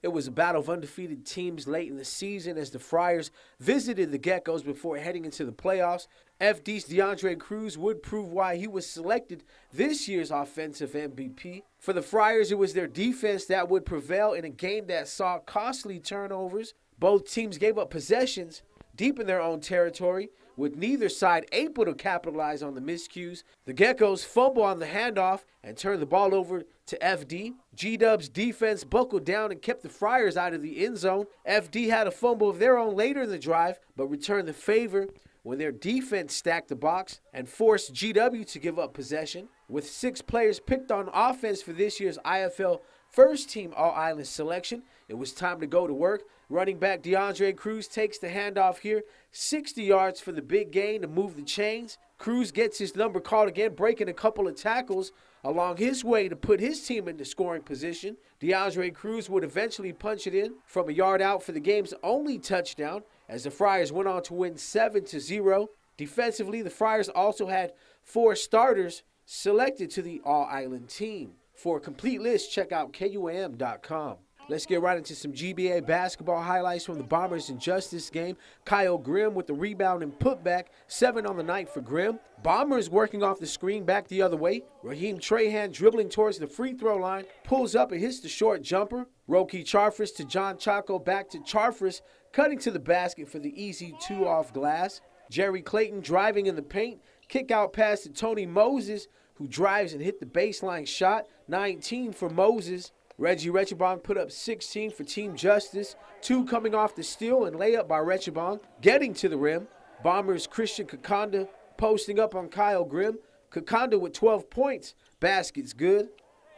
It was a battle of undefeated teams late in the season as the Friars visited the Geckos before heading into the playoffs. FD's DeAndre Cruz would prove why he was selected this year's offensive MVP. For the Friars, it was their defense that would prevail in a game that saw costly turnovers. Both teams gave up possessions deep in their own territory, with neither side able to capitalize on the miscues. The Geckos fumble on the handoff and turn the ball over to FD. G-Dub's defense buckled down and kept the Friars out of the end zone. FD had a fumble of their own later in the drive, but returned the favor when their defense stacked the box and forced GW to give up possession. With 6 players picked on offense for this year's IFL First Team All-Island selection, it was time to go to work. Running back DeAndre Cruz takes the handoff here, 60 yards for the big gain to move the chains. Cruz gets his number called again, breaking a couple of tackles along his way to put his team into scoring position. DeAndre Cruz would eventually punch it in from a yard out for the game's only touchdown as the Friars went on to win 7-0. Defensively, the Friars also had 4 starters selected to the All-Island team. For a complete list, check out KUAM.com. Let's get right into some GBA basketball highlights from the Bombers and Justice game. Kyle Grimm with the rebound and putback, 7 on the night for Grimm. Bombers working off the screen back the other way. Raheem Trahan dribbling towards the free throw line, pulls up and hits the short jumper. Roki Charfris to John Chaco, back to Charfris, cutting to the basket for the easy 2 off glass. Jerry Clayton driving in the paint, kick out pass to Tony Moses, who drives and hit the baseline shot, 19 for Moses. Reggie Retchabong put up 16 for Team Justice, 2 coming off the steal and layup by Retchabong, getting to the rim. Bombers Christian Kakonda posting up on Kyle Grimm. Kakonda with 12 points, basket's good.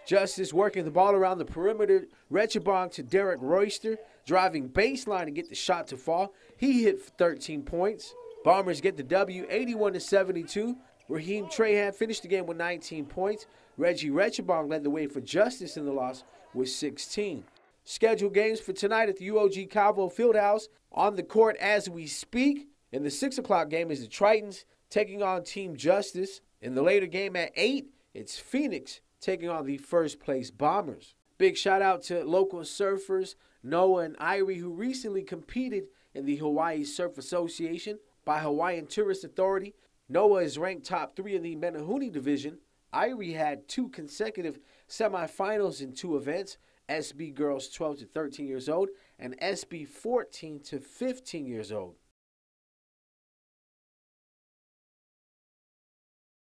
Justice working the ball around the perimeter. Retchabong to Derek Royster, driving baseline to get the shot to fall. He hit for 13 points. Bombers get the W, 81-72. Raheem Trahan finished the game with 19 points. Reggie Retchabong led the way for Justice in the loss with 16. Scheduled games for tonight at the UOG Calvo Fieldhouse. On the court as we speak. In the 6 o'clock game is the Tritons taking on Team Justice. In the later game at 8, it's Phoenix taking on the first place Bombers. Big shout out to local surfers Noah and Irie, who recently competed in the Hawaii Surf Association by Hawaiian Tourist Authority. Noah is ranked top 3 in the Menehune division. Irie had 2 consecutive semifinals in 2 events, SB girls 12 to 13 years old and SB 14 to 15 years old.